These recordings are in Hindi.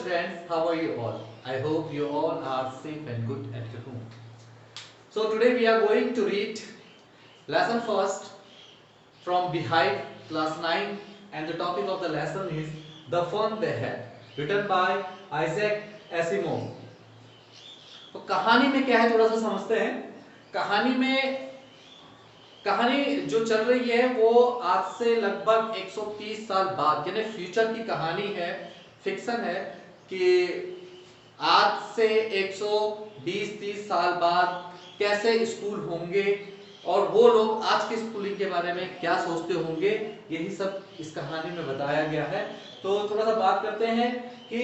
friends, how are you all? I hope you all are safe and good at your home. So today we are going to read lesson first from Behind class 9, and the topic of the lesson is The Fun They Had, written by Isaac Asimov. तो कहानी में क्या है थोड़ा सा समझते हैं। कहानी जो चल रही है वो आज से लगभग 130 साल बाद, यानी फ्यूचर की कहानी है, फिक्शन है कि आज से 120-30 साल बाद कैसे स्कूल होंगे और वो लोग आज के स्कूलिंग के बारे में क्या सोचते होंगे, यही सब इस कहानी में बताया गया है। तो थोड़ा सा बात करते हैं कि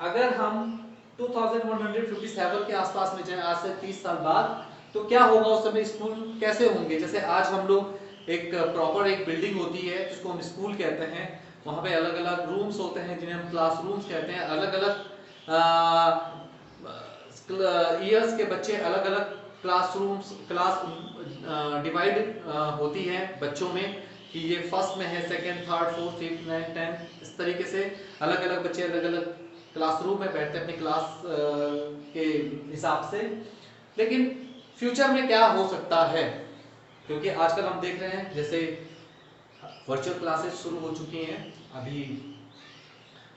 अगर हम 2157 के आसपास में जाएं, आज से 30 साल बाद, तो क्या होगा उस समय, स्कूल कैसे होंगे। जैसे आज हम लोग एक प्रॉपर एक बिल्डिंग होती है जिसको हम स्कूल कहते हैं, वहां पे अलग अलग रूम्स होते हैं जिन्हें हम क्लास रूम्स कहते हैं। अलग अलग ईयर्स के बच्चे अलग अलग क्लास डिवाइड होती है बच्चों में कि ये फर्स्ट में है, second, third, fourth, fifth, ninth, tenth, इस तरीके से अलग अलग बच्चे अलग अलग क्लासरूम में बैठते हैं अपनी क्लास के हिसाब से। लेकिन फ्यूचर में क्या हो सकता है, क्योंकि आजकल हम देख रहे हैं जैसे वर्चुअल क्लासेस शुरू हो चुकी हैं। अभी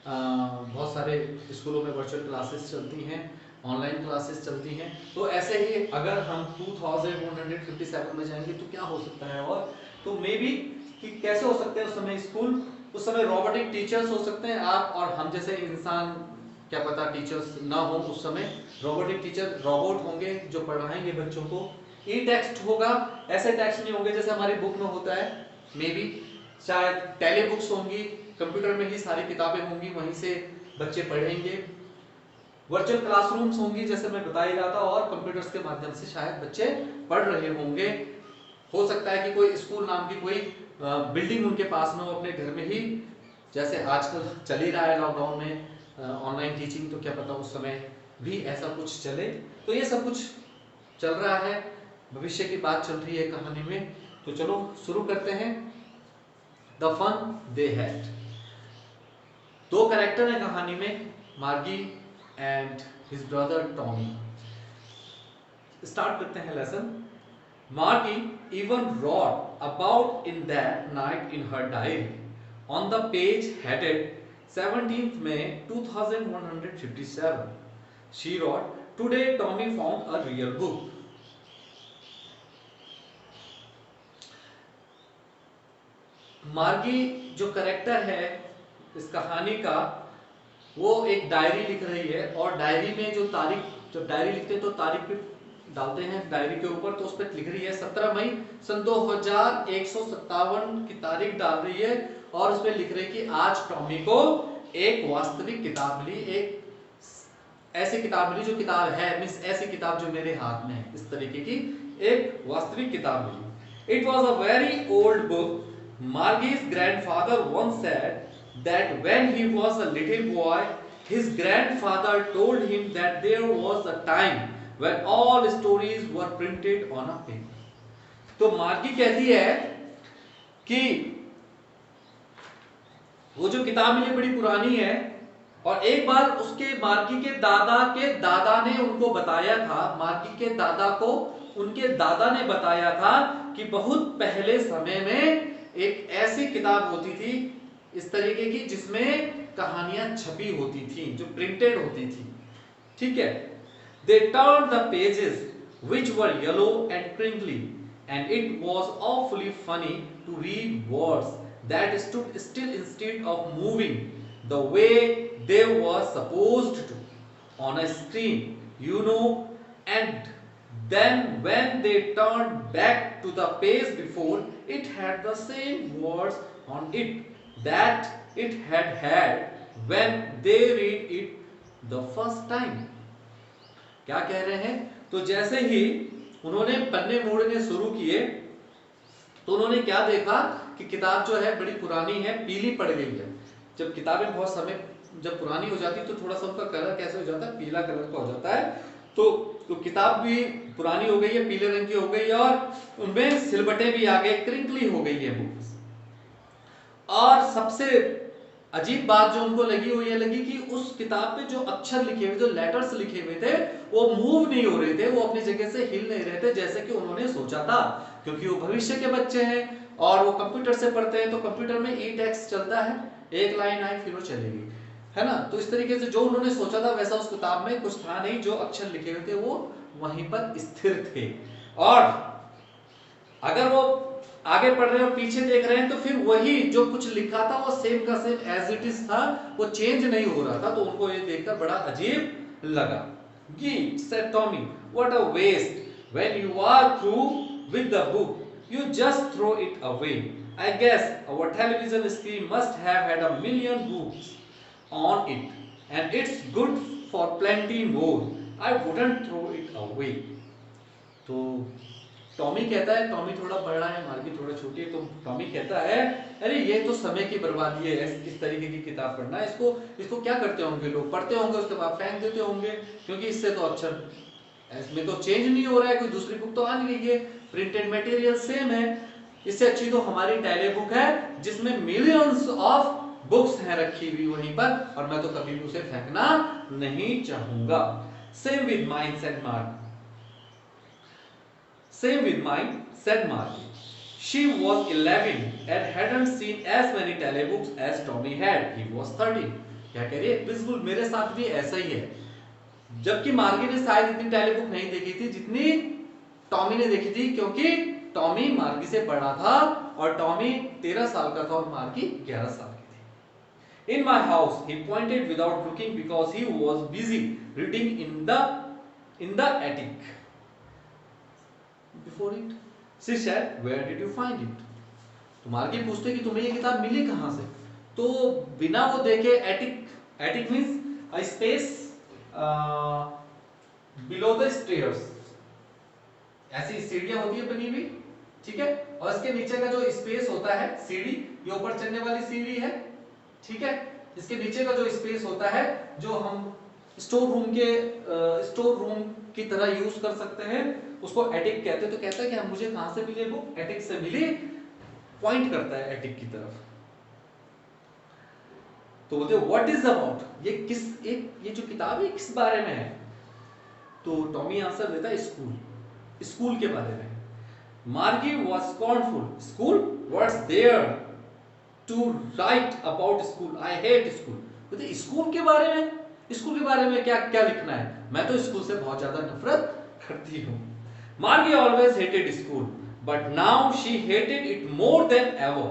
बहुत सारे स्कूलों में वर्चुअल क्लासेस चलती हैं, ऑनलाइन क्लासेस चलती हैं। तो ऐसे ही अगर हम 2157 में जाएंगे तो क्या हो सकता है, और तो मे बी कि कैसे हो सकते हैं उस समय स्कूल। उस समय रोबोटिक टीचर्स हो सकते हैं, आप और हम जैसे इंसान, क्या पता टीचर्स ना हो उस समय। रोबोटिक टीचर रोबोट होंगे जो पढ़ाएंगे बच्चों को। ई टेक्स्ट होगा, ऐसे टेक्स्ट नहीं होंगे जैसे हमारी बुक में होता है। मे बी शायद टेली बुक्स होंगी, कंप्यूटर में ही सारी किताबें होंगी, वहीं से बच्चे पढ़ेंगे। वर्चुअल क्लासरूम्स होंगी जैसे मैं बता ही रहा था, और कंप्यूटर्स के माध्यम से शायद बच्चे पढ़ रहे होंगे। हो सकता है कि कोई स्कूल नाम की कोई बिल्डिंग उनके पास में हो, अपने घर में ही, जैसे आजकल चल ही रहा है लॉकडाउन में ऑनलाइन टीचिंग, तो क्या पता उस समय भी ऐसा कुछ चले। तो ये सब कुछ चल रहा है, भविष्य की बात चल रही है कहानी में। तो चलो शुरू करते हैं। The fun they had. दो कैरेक्टर है कहानी में, Margie and his brother Tommy. Start करते हैं lesson. Margie even wrote about in that night in her diary. On the page headed 17th May 2157, she wrote, "Today Tommy found a real book." मार्गी जो करेक्टर है इस कहानी का, वो एक डायरी लिख रही है, और डायरी में जो तारीख, जब डायरी लिखते हैं तो तारीख पे डालते हैं डायरी के ऊपर, तो उस पर लिख रही है 17 मई सन 2157 की तारीख डाल रही है, और उस पर लिख रही है कि आज टॉमी को एक वास्तविक किताब मिली, एक ऐसी किताब मिली जो किताब है, मींस ऐसी किताब जो मेरे हाथ में है, इस तरीके की एक वास्तविक किताब मिली। It was a very old book. Margie's grandfather once said that when he was a little boy, his grandfather told him that there was a time when all stories were printed on a paper. तो मार्गी कहती है कि वो जो किताब मिली बड़ी पुरानी है, और एक बार उसके मार्गी के दादा ने उनको बताया था, मार्गी के दादा को उनके दादा ने बताया था कि बहुत पहले समय में एक ऐसी किताब होती थी इस तरीके की जिसमें कहानियां छपी होती थी, जो प्रिंटेड होती थी। ठीक है। They turned the pages which were yellow and crinkly, and it was awfully funny to read words that stood still instead of moving the way they were supposed to on a screen, you know. And then when they turned back to the page before, it had the same words on it that it had when they read it the first time. क्या कह रहे हैं, तो जैसे ही उन्होंने पन्ने मोड़ने शुरू किए तो उन्होंने क्या देखा कि किताब जो है बड़ी पुरानी है, पीली पड़ गई है। जब किताबें बहुत समय जब पुरानी हो जाती है तो थोड़ा सा उसका कलर कैसे हो जाता है, पीला कलर का हो जाता है। तो किताब भी पुरानी हो गई है, पीले रंग की हो गई है, और उनमें सिलबटें भी आ गए, क्रिंकली हो गई है बुक। और सबसे अजीब बात जो उनको लगी वो ये लगी कि उस किताब पे जो अक्षर लिखे हुए, जो लेटर्स लिखे हुए थे, वो मूव नहीं हो रहे थे, वो अपनी जगह से हिल नहीं रहे थे जैसे कि उन्होंने सोचा था। क्योंकि वो भविष्य के बच्चे हैं और वो कंप्यूटर से पढ़ते हैं, तो कंप्यूटर में ई टेक्स्ट चलता है, एक लाइन आई फिर वो चलेगी, है ना। तो इस तरीके से जो उन्होंने सोचा था वैसा उस किताब में कुछ था नहीं, जो अक्षर लिखे हुए थे वो वहीं पर स्थिर थे। और अगर वो आगे पढ़ रहे हैं और पीछे देख रहे हैं तो फिर वही जो कुछ लिखा था वो सेम का सेम एज इट इज था, वो चेंज नहीं हो रहा था। तो उनको ये देखकर बड़ा अजीब लगा। Gee said Tommy, what a waste, when you are through with the book you just throw it away. I guess our television screen must have had a million books on it, and it's good for plenty more. I wouldn't throw it away. तो टॉमी कहता है, टॉमी थोड़ा बड़ा है, मार्गी थोड़ा छोटी है, तो टॉमी कहता है अरे ये तो समय की बर्बादी है, इस तरीके की किताब पढ़ना, इसको क्या करते होंगे लोग, पढ़ते होंगे उसके बाद फेंक देते होंगे, क्योंकि इससे तो अक्षर इसमें तो चेंज नहीं हो रहा है, कोई दूसरी बुक तो आ नहीं रही है, प्रिंटेड मटेरियल सेम है। इससे अच्छी तो हमारी टैली बुक है जिसमें मिलियंस ऑफ बुक्स हैं रखी हुई वहीं पर, और मैं तो कभी भी उसे फेंकना नहीं चाहूंगा। Same with mine said mark, Same with mine, said Margie. She was 11 and hadn't seen as many telebooks as Tommy had. He was 13. क्या कह रही है? बिल्कुल मेरे साथ भी ऐसा ही है। जबकि मार्गी ने शायद इतनी टेलीबुक नहीं देखी थी जितनी टॉमी ने देखी थी, क्योंकि टॉमी मार्गी से बड़ा था और टॉमी 13 साल का था और मार्गी 11 साल की थी। In my house, he pointed without looking because he was busy reading in the attic. Before it, she said, "Where did you find it?" तो मार्गी पूछते कि तुम्हें ये किताब मिली कहाँ से? तो बिना वो देखे attic means a space below the stairs, ऐसी सीढ़ियां होती है बनी हुई, ठीक है, और इसके नीचे का जो स्पेस होता है, सीढ़ी ये ऊपर चढ़ने वाली सीढ़ी है, ठीक है, इसके नीचे का जो स्पेस होता है जो हम स्टोर रूम की तरह यूज कर सकते हैं, उसको एटिक कहते हैं। तो कहता है कि मुझे कहां से मिली बुक? एटिक से मिली, पॉइंट करता है एटिक की तरफ। तो बोलते व्हाट इज अबाउट, ये जो किताब है किस बारे में है? तो टॉमी आंसर देता है स्कूल के बारे में। Margie was scornful, school, what's there to write about school, I hate school. बोलते स्कूल के बारे में, स्कूल के बारे में क्या क्या लिखना है, मैं तो स्कूल से बहुत ज्यादा नफरत करती हूँ। Margie always hated school, but now she hated it more than ever.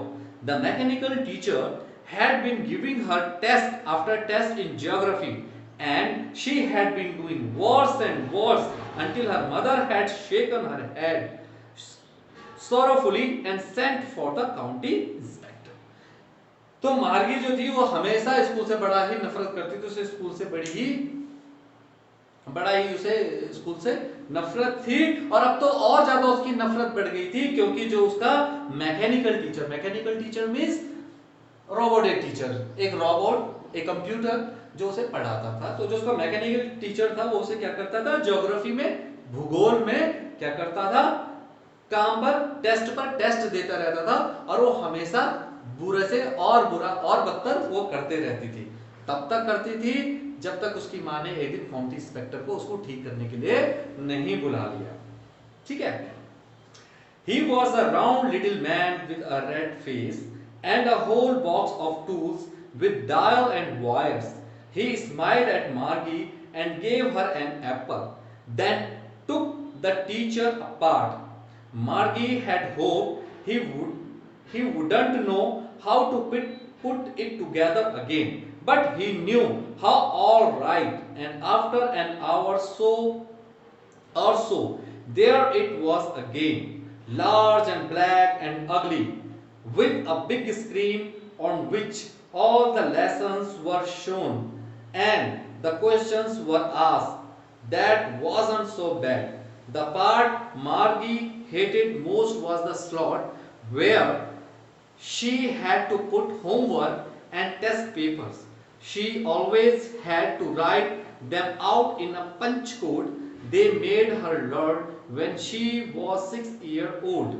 The mechanical teacher had been giving her test after test in geography, and she had been doing worse and worse until her mother had shaken her head sorrowfully and sent for the county inspector. तो मार्गी जो थी वो हमेशा स्कूल से बड़ा ही नफरत करती थी, उसे स्कूल से बड़ा ही उसे स्कूल से नफरत थी, और अब तो और ज्यादा उसकी नफरत बढ़ गई थी क्योंकि जो उसका mechanical teacher means robotic teacher, एक रोबोट, एक कंप्यूटर जो उसे पढ़ाता था। तो जो उसका मैकेनिकल टीचर था वो उसे क्या करता था, ज्योग्राफी में, भूगोल में क्या करता था, काम पर टेस्ट देता रहता था, और वो हमेशा बुरे से और बुरा और बदतर वो करते रहती थी। तब तक करती थी जब तक उसकी माँ ने एक दिन काउंटी इंस्पेक्टर को उसको ठीक करने के लिए नहीं बुला लिया, ठीक है। He was a round little man with a red face and a whole box of tools with dial and wires. He smiled at Margie and gave her an apple, then took the teacher apart. Margie had hoped he wouldn't know how to put it together again, but he knew how all right, and after an hour or so, there it was again, large and black and ugly, with a big screen on which all the lessons were shown and the questions were asked. That wasn't so bad. The part Margie hated most was the slot where she had to put homework and test papers. She always had to write them out in a punch code they made her learn when she was 6 years old.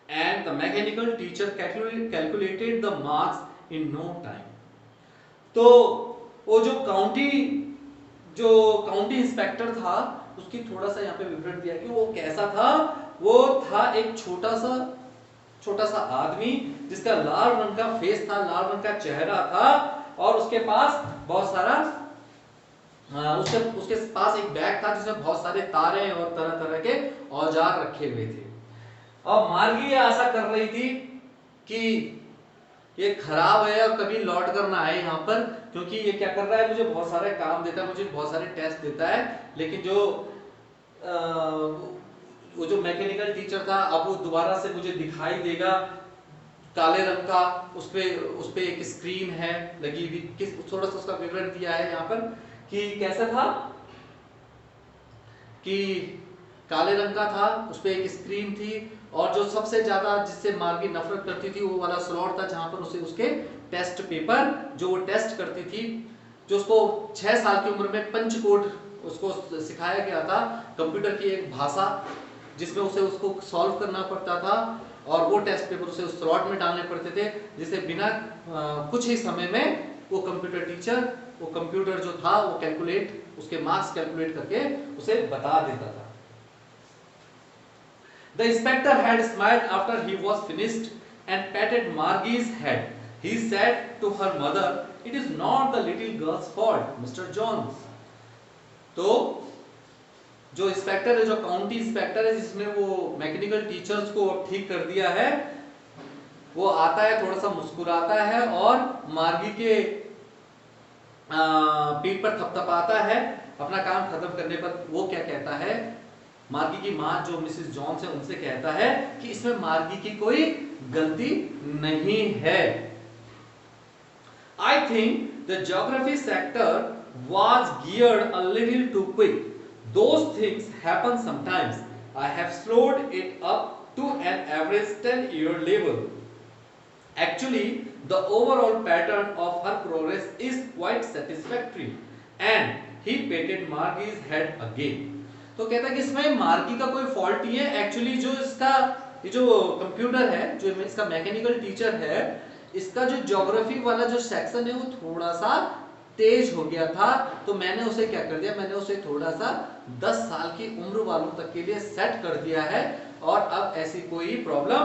And the mechanical teacher calculated the marks in no time. तो वो जो काउंटी इंस्पेक्टर था उसकी थोड़ा सा यहाँ पे विवरण दिया कि वो कैसा था। वो था एक छोटा सा आदमी जिसका लाल रंग का फेस था, लाल रंग का चेहरा था और उसके पास बहुत सारा उसके पास एक बैग था जिसमें बहुत सारे तारे और तरह तरह के औजार रखे हुए थे। और मार्गी आशा कर रही थी कि ये खराब है और कभी लौट कर ना आए यहाँ पर, क्योंकि ये क्या कर रहा है, मुझे बहुत सारे काम देता है, मुझे बहुत सारे टेस्ट देता है, लेकिन वो जो मैकेनिकल टीचर था अब वो दोबारा से मुझे दिखाई देगा काले रंग का, उस पे एक स्क्रीन है लगी हुई। थोड़ा सा उसका विवरण दिया है यहाँ पर कि कैसा था कि काले रंग का था, उस पे एक स्क्रीन थी और जो सबसे ज्यादा जिससे मार्गी नफरत करती थी वो वाला स्लॉट था जहां पर उसे उसके टेस्ट पेपर जो वो टेस्ट करती थी, जो उसको 6 साल की उम्र में पंच कोड उसको सिखाया गया था, कंप्यूटर की एक भाषा जिसमें उसे उसको सॉल्व करना पड़ता था और वो टेस्ट पेपर उसे उस स्लॉट में डालने पड़ते थे, जिसे बिना कुछ ही समय में वो कंप्यूटर टीचर वो कंप्यूटर जो था वो उसके मार्क्स कैलकुलेट करके उसे बता देता था। The inspector had smiled after he was finished and patted Margie's head. He said to her mother, "It is not the little girl's fault, Mr. Jones." तो जो इंस्पेक्टर है, जो काउंटी इंस्पेक्टर है जिसने वो मैकेनिकल टीचर्स को ठीक कर दिया है, वो आता है, थोड़ा सा मुस्कुराता है और मार्गी के पीठ पर थपथपाता है अपना काम खत्म करने पर। वो क्या कहता है, मार्गी की मां जो मिसेस जॉन्स है उनसे कहता है कि इसमें मार्गी की कोई गलती नहीं है। I think the geography sector was geared a little too quick. Those things happen sometimes. I have slowed it up to an average 10-year level. Actually, the overall pattern of her progress is quite satisfactory. And he patted Margie's head again. तो कहता है कि इसमें मार्गी का कोई फॉल्ट नहीं है। एक्चुअली ये जो कंप्यूटर है, जो इसका मैकेनिकल टीचर है, इसका जो ज्योग्राफी वाला जो सेक्शन है वो थोड़ा सा तेज हो गया था, तो मैंने उसे क्या कर दिया, मैंने उसे थोड़ा सा 10 साल की उम्र वालों तक के लिए सेट कर दिया है और अब ऐसी कोई प्रॉब्लम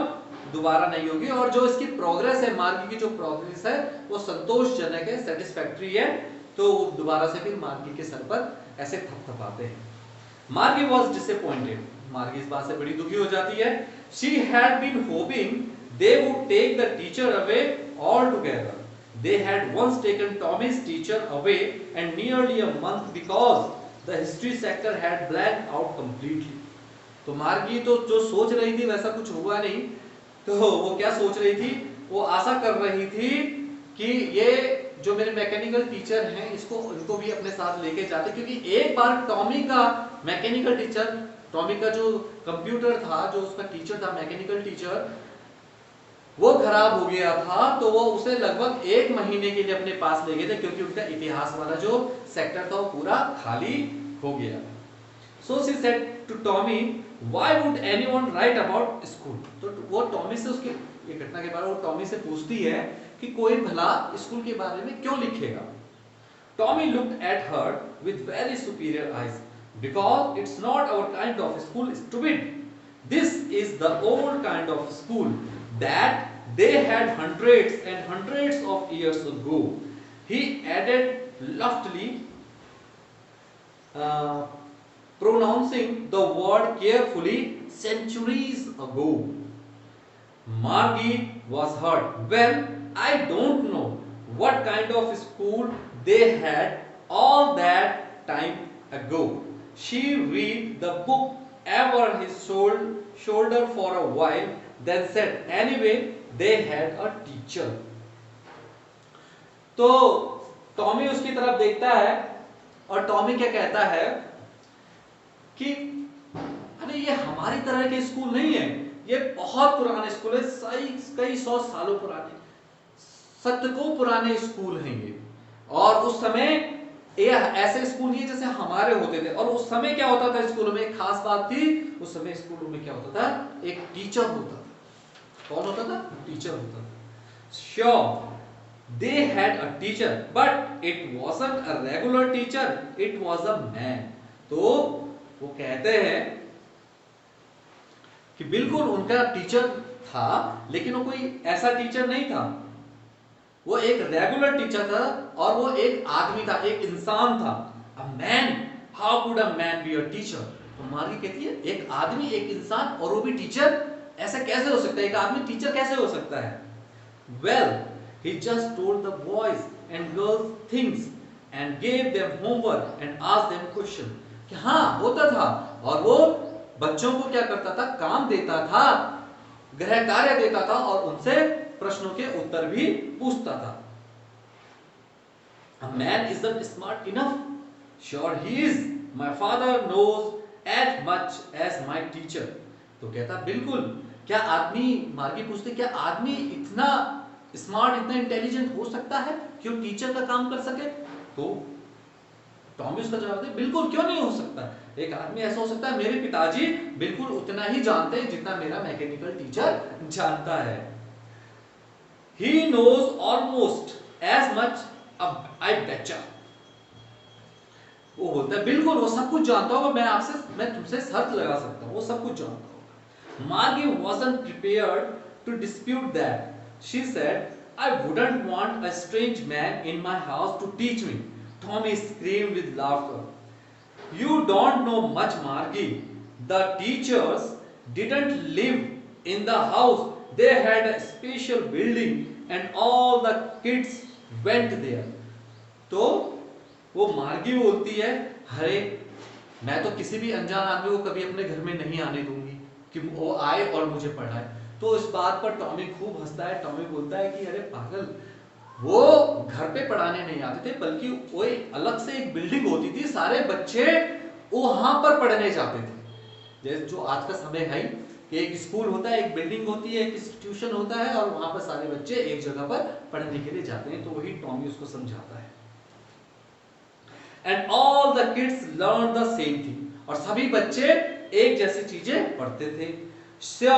दोबारा नहीं होगी। और जो इसकी प्रोग्रेस है, मार्गी की जो प्रोग्रेस है वो संतोषजनक है, सेटिस्फैक्टरी है, तो दोबारा से फिर मार्गी के सर पर ऐसे थपथपाते हैं। मार्गी was disappointed. मार्गी इस बात से बड़ी दुखी हो जाती है। She had been hoping they would take the teacher away altogether. They had once taken Tommy's teacher away and nearly a month because the history sector had blanked out completely. तो मार्गी तो जो सोच रही थी वैसा कुछ हुआ नहीं। तो वो क्या सोच रही थी, वो आशा कर रही थी कि ये जो मेरे मैकेनिकल टीचर हैं इनको भी अपने साथ लेके जाते, क्योंकि एक बार टॉमी का मैकेनिकल टीचर, टॉमी का जो कंप्यूटर था, जो उसका टीचर था मैकेनिकल टीचर, वो खराब हो गया था, तो वो उसे लगभग 1 महीने के लिए अपने पास ले गए थे, क्योंकि उनका इतिहास वाला जो सेक्टर था वो पूरा खाली हो गया। So she said to Tommy, "Why would anyone write about school?" तो वो टॉमी से उसकी ये घटना के बारे में वो टॉमी से पूछती है कि कोई भला स्कूल के बारे में क्यों लिखेगा। Tommy looked at her with very superior eyes. "Because it's not our kind of school, stupid. This is the old kind of school that they had hundreds and hundreds of years ago." He added loftily, pronouncing the word carefully, "centuries ago." Margie was hurt. "Well, I don't know what kind of school they had all that time ago." She read the book over his shoulder for a while, then said, "Anyway, they had a teacher." तो टॉमी उसकी तरफ देखता है और टॉमी क्या कहता है कि अरे ये हमारी तरह के स्कूल नहीं है, ये बहुत पुराने स्कूल है, कई 100 सालों पुराने, शतकों पुराने स्कूल हैं ये। और उस समय ये ऐसे स्कूल नहीं जैसे हमारे होते थे। और उस समय क्या होता था स्कूलों में, एक खास बात थी, उस समय स्कूलों में क्या होता था, एक टीचर होता था। कौन होता था? टीचर होता था। Sure, They had a teacher, but it wasn't a regular teacher, it was a man. तो वो कहते हैं कि बिल्कुल उनका टीचर था, लेकिन वो कोई ऐसा टीचर नहीं था, वो एक रेगुलर टीचर था और वो एक आदमी था, एक इंसान था। A man, how could a man be a teacher? तो मार्गी कहती है एक आदमी, एक इंसान, और वो भी टीचर, ऐसा कैसे हो सकता है? एक आदमी टीचर कैसे हो सकता है? Well, he just told the boys and girls things and gave them homework and asked them question. कि हाँ होता था, और वो बच्चों को क्या करता था? काम देता था, गृह कार्य देता था और उनसे प्रश्नों के उत्तर भी पूछता था। A man isn't smart enough. Sure he is. My father knows as much as my teacher. तो कहता बिल्कुल, क्या आदमी, मार्गी पूछते क्या आदमी इतना स्मार्ट, इतना इंटेलिजेंट हो सकता है कि वो टीचर का काम कर सके? तो टॉमी उसका जवाब दे बिल्कुल, क्यों नहीं हो सकता? एक आदमी ऐसा हो सकता है, मेरे पिताजी बिल्कुल उतना ही जानते हैं जितना मेरा मैकेनिकल टीचर जानता है। He knows almost as much, I betcha. वो बोलता है बिल्कुल वो सब कुछ जानता होगा, मैं तुमसे शर्त लगा सकता हूँ, वो सब कुछ जानता होगा। Margie wasn't prepared to dispute that. She said, I wouldn't want a strange man in my house to teach me. Tommy screamed with laughter. You don't know much, Margie. The teachers didn't live in the house. They had a special building and all the kids went there. तो वो मार्गी बोलती है, अरे मैं तो किसी भी अनजान आदमी को कभी अपने घर में नहीं आने दूंगी कि वो आए और मुझे पढ़ाए। तो इस बात पर टॉमी खूब हंसता है। टॉमी बोलता है कि अरे पागल, वो घर पे पढ़ाने नहीं आते थे, बल्कि वो अलग से एक बिल्डिंग होती थी, सारे बच्चे वहां पर पढ़ने जाते थे। जैसे जो आज का समय है कि एक स्कूल होता है, एक बिल्डिंग होती है, एक इंस्टीट्यूशन होता है और वहां पर सारे बच्चे एक जगह पर पढ़ने के लिए जाते हैं। तो वही टॉमी उसको समझाता है। And all the kids learn the same thing, और सभी बच्चे एक जैसी चीजें पढ़ते थे। So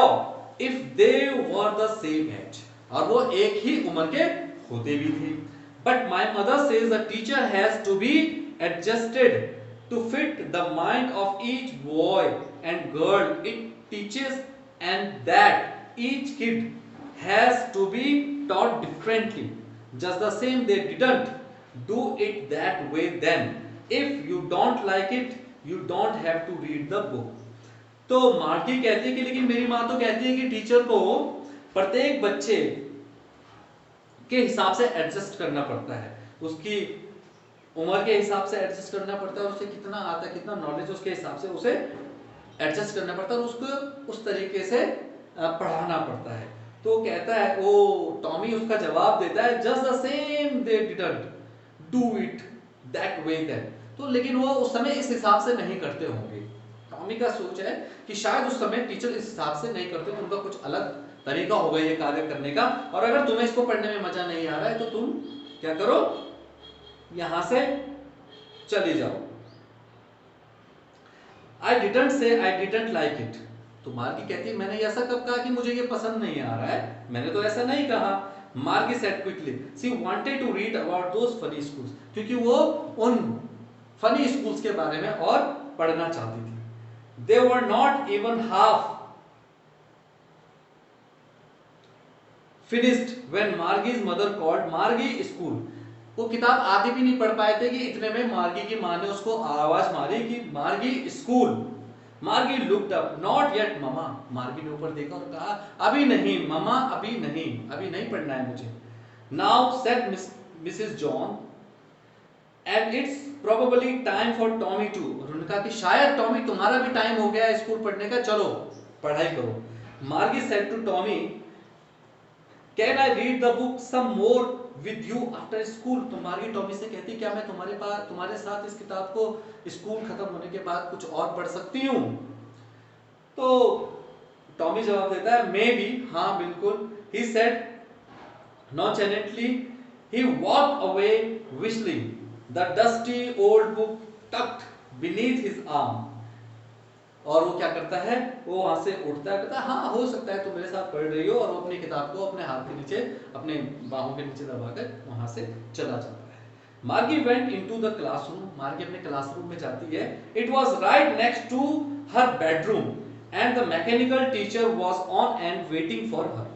if they were the same age, और वो एक ही उम्र के होते भी थे। But my mother says the teacher has to be adjusted to fit the mind of each boy and girl it teaches, and that each kid has to be taught differently. Just the same they didn't do it that way then. If you don't like it, you don't have to read the book. तो मार्गी कहती है कि लेकिन मेरी माँ तो कहती है कि टीचर को प्रत्येक बच्चे के हिसाब से एडजस्ट करना पड़ता है, उसकी उम्र के हिसाब से एडजस्ट करना पड़ता है, उसे कितना आता है, कितना नॉलेज, उसके हिसाब से उसे एडजस्ट करना पड़ता है और उसको उस तरीके से पढ़ाना पड़ता है। तो कहता है वो टॉमी उसका जवाब देता है, just the same they didn't do it that way then. तो लेकिन वो उस समय इस हिसाब से नहीं करते होंगे। टॉमी का सोच है कि शायद उस समय टीचर इस हिसाब से नहीं करते, उनका कुछ अलग तरीका होगा ये कार्य करने का। और अगर तुम्हें इसको पढ़ने में मजा नहीं आ रहा है तो तुम क्या करो, यहां से चले जाओ। I didn't say I didn't like it. तो मार्गी कहती है मैंने ऐसा कब कहा कि मुझे ये पसंद नहीं आ रहा है, मैंने तो ऐसा नहीं कहा। मार्गी said quickly she wanted to read about those funny schools, क्योंकि वो उन फनी स्कूल्स के बारे में और पढ़ना चाहती थी। They were not even half finished when Margie's mother called Margie school. वो किताब आधी भी नहीं पढ़ पाए थे कि इतने में मार्गी की माँ ने उसको आवाज मारी कि मार्गी स्कूल। मार्गी looked up, not yet mama. मार्गी ने ऊपर देखा और कहा अभी नहीं ममा, अभी नहीं पढ़ना है मुझे। Now said Mrs John and it's probably time for Tommy too. और उन्होंने कहा कि शायद टॉमी तुम्हारा भी टाइम हो गया है स्कूल पढ़ने का, चलो पढ़ाई करो। Margie said to Tommy can I read the book some more with you after school. तो मार्गी टॉमी से कहती क्या मैं तुम्हारे साथ इस किताब को स्कूल खत्म होने के बाद कुछ और पढ़ सकती हूँ? तो टॉमी जवाब देता है मे बी, हाँ बिल्कुल। He said nonchalantly. He walked away whistling, the dusty old book tucked beneath his arm. और वो क्या करता है, वो वहां से उठता है, कहता है हाँ हो सकता है तुम मेरे साथ पढ़ रही हो, और वो अपनी किताब को अपने हाथ के नीचे, अपने बाहों के नीचे दबाकर वहां से चला जाता है। मार्गी वेंट इनटू द क्लासरूम, मार्गी अपने क्लासरूम में जाती है। It was right next to her bedroom and the mechanical teacher was on and waiting for her.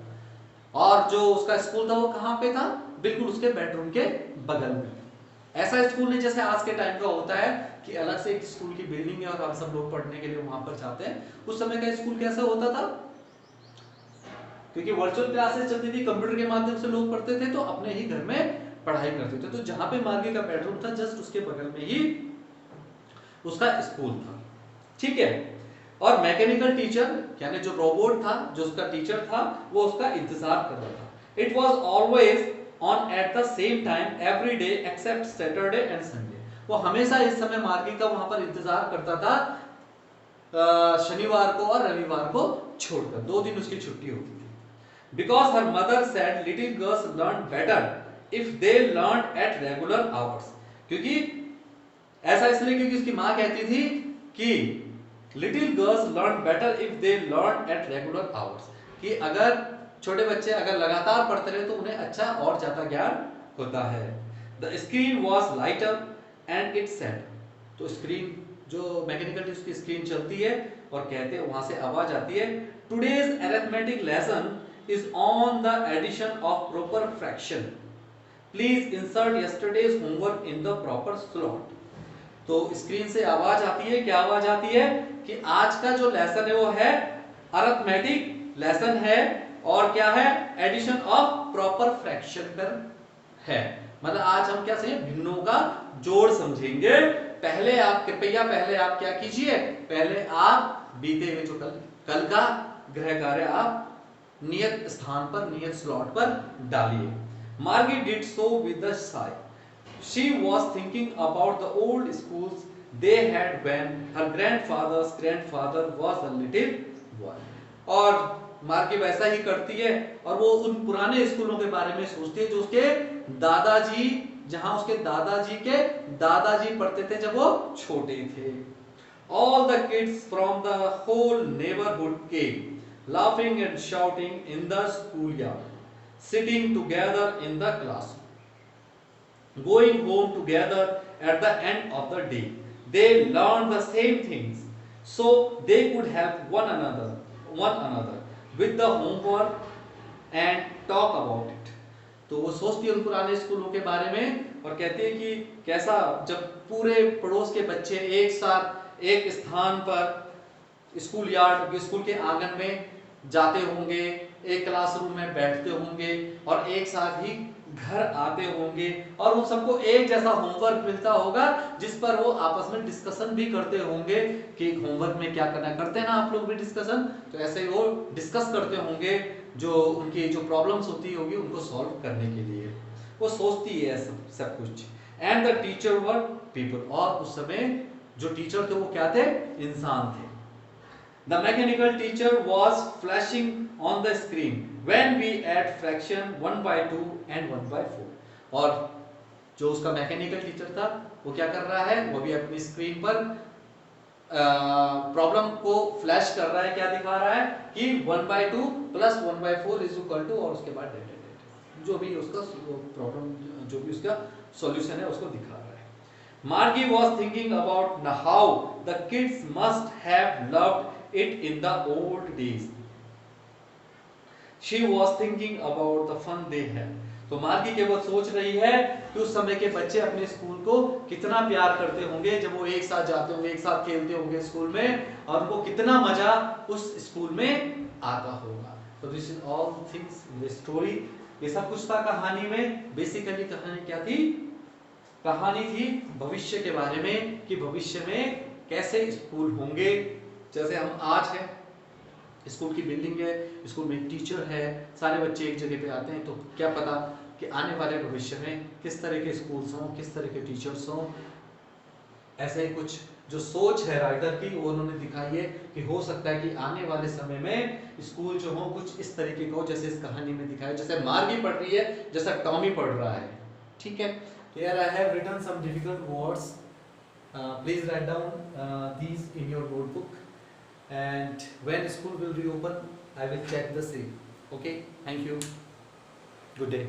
और जो उसका स्कूल था वो कहाँ पे था, बिल्कुल उसके बेडरूम के बगल में। ऐसा स्कूल नहीं जैसे आज के टाइम का होता है कि अलग से एक स्कूल की बिल्डिंग है और हम सब लोग पढ़ने के लिए वहां पर जाते हैं। उस समय का स्कूल कैसा होता था, क्योंकि वर्चुअल क्लासेस चलती थी, कंप्यूटर के माध्यम से लोग पढ़ते थे, तो अपने ही घर में पढ़ाई करते थे। तो जहां पे मार्गी का बेडरूम था जस्ट उसके बगल में ही उसका स्कूल था, ठीक है। और मैकेनिकल टीचर यानी जो रोबोट था, जो उसका टीचर था, वो उसका इंतजार कर रहा था। It was always on at the same time every day except Saturday and Sunday. वो हमेशा इस समय मार्गी का वहां पर इंतजार करता था, शनिवार को और रविवार को छोड़कर, 2 दिन उसकी छुट्टी होती थी। Because her mother said little girls learn better if they learn at regular hours. क्योंकि ऐसा इसलिए क्योंकि उसकी माँ कहती थी कि little girls learn better if they learn at regular hours, कि अगर छोटे बच्चे अगर लगातार पढ़ते रहे तो उन्हें अच्छा और ज्यादा ज्ञान होता है। The screen was lighter and it said, तो स्क्रीन जो मैकेनिकल उसकी स्क्रीन चलती है और कहते हैं वहां से आवाज आती है, today's arithmetic lesson is on the addition of proper fraction, please insert yesterday's homework in the proper slot. तो स्क्रीन से आवाज आती है, क्या आवाज आती है कि आज का जो लेसन है वो है अरिथमेटिक लेसन है, और क्या है, एडिशन ऑफ प्रॉपर फ्रैक्शन पर है। मतलब आज हम क्या समझेंगे, भिन्नों का जोड़ समझेंगे। पहले आप कृपया पहले आप क्या कीजिए, पहले आप बीते हुए जो कल का गृह कार्य आप नियत स्थान पर, नियत स्लॉट पर डालिए। मार्गी did so with the Sai, she was thinking about the old schools they had when her grandfather was a little boy। और मार्गी वैसा ही करती है, और वो उन पुराने स्कूलों के बारे में सोचती है जो उसके दादाजी, जहां उसके दादाजी के दादाजी पढ़ते थे जब वो छोटे थे। All the kids from the whole neighborhood came, laughing and shouting in the schoolyard, sitting together in the classroom, going home together at the end of the day. They learned the same things, so they could help one another with the homework and talk about it। तो वो सोचती है उन पुराने स्कूलों के बारे में और कहती है कि कैसा जब पूरे पड़ोस के बच्चे एक साथ एक स्थान पर स्कूल यार्ड, स्कूल के आंगन में जाते होंगे, एक क्लासरूम में बैठते होंगे और एक साथ ही घर आते होंगे, और उन सबको एक जैसा होमवर्क मिलता होगा जिस पर वो आपस में डिस्कशन भी करते होंगे कि होमवर्क में क्या करना, करते हैं ना आप लोग भी डिस्कशन, तो ऐसे ही वो डिस्कस करते होंगे जो उनकी जो प्रॉब्लम्स होती होगी उनको सॉल्व करने के लिए। वो सोचती है सब कुछ। And the teacher were people, और उस समय जो टीचर थे वो क्या थे, इंसान थे। The mechanical teacher was flashing on the screen when we add fraction 1/2 and 1/4। और जो उसका मैकेनिकल टीचर था वो क्या कर रहा है, वो भी अपनी स्क्रीन पर प्रॉब्लम को फ्लैश कर रहा है, क्या दिखा रहा है कि 1/2 प्लस 1/4 इज इक्वल टू, और उसके बाद जो भी उसका प्रॉब्लम, जो भी उसका सॉल्यूशन है उसको दिखा रहा है। Margie was thinking about how the kids must have loved it in the old days. She was thinking about the fun they had। तो मार्गी केवल सोच रही है कि उस समय के बच्चे अपने स्कूल को कितना प्यार करते होंगे जब वो एक साथ जाते होंगे, एक साथ खेलते होंगे स्कूल में, और उनको कितना मजा उस स्कूल में आता होगा। तो this is all things in the story. ये सब कुछ था कहानी में। बेसिकली कहानी क्या थी, कहानी थी भविष्य के बारे में कि भविष्य में कैसे स्कूल होंगे। जैसे हम आज हैं, स्कूल की बिल्डिंग है, स्कूल में एक टीचर है, सारे बच्चे एक जगह पे आते हैं, तो क्या पता कि आने वाले भविष्य में किस तरह के स्कूल्स हों, किस तरह के टीचर्स हों। ऐसे ही कुछ जो सोच है राइटर की वो उन्होंने दिखाई है कि हो सकता है कि आने वाले समय में स्कूल जो हो कुछ इस तरीके का हो जैसे इस कहानी में दिखाया, जैसे मार्गी पढ़ रही है, जैसा टॉमी पढ़ रहा है। ठीक है, here I have written some difficult words, please write down these in your notebook and when school will reopen, I will check the same. Okay, thank you. Good day.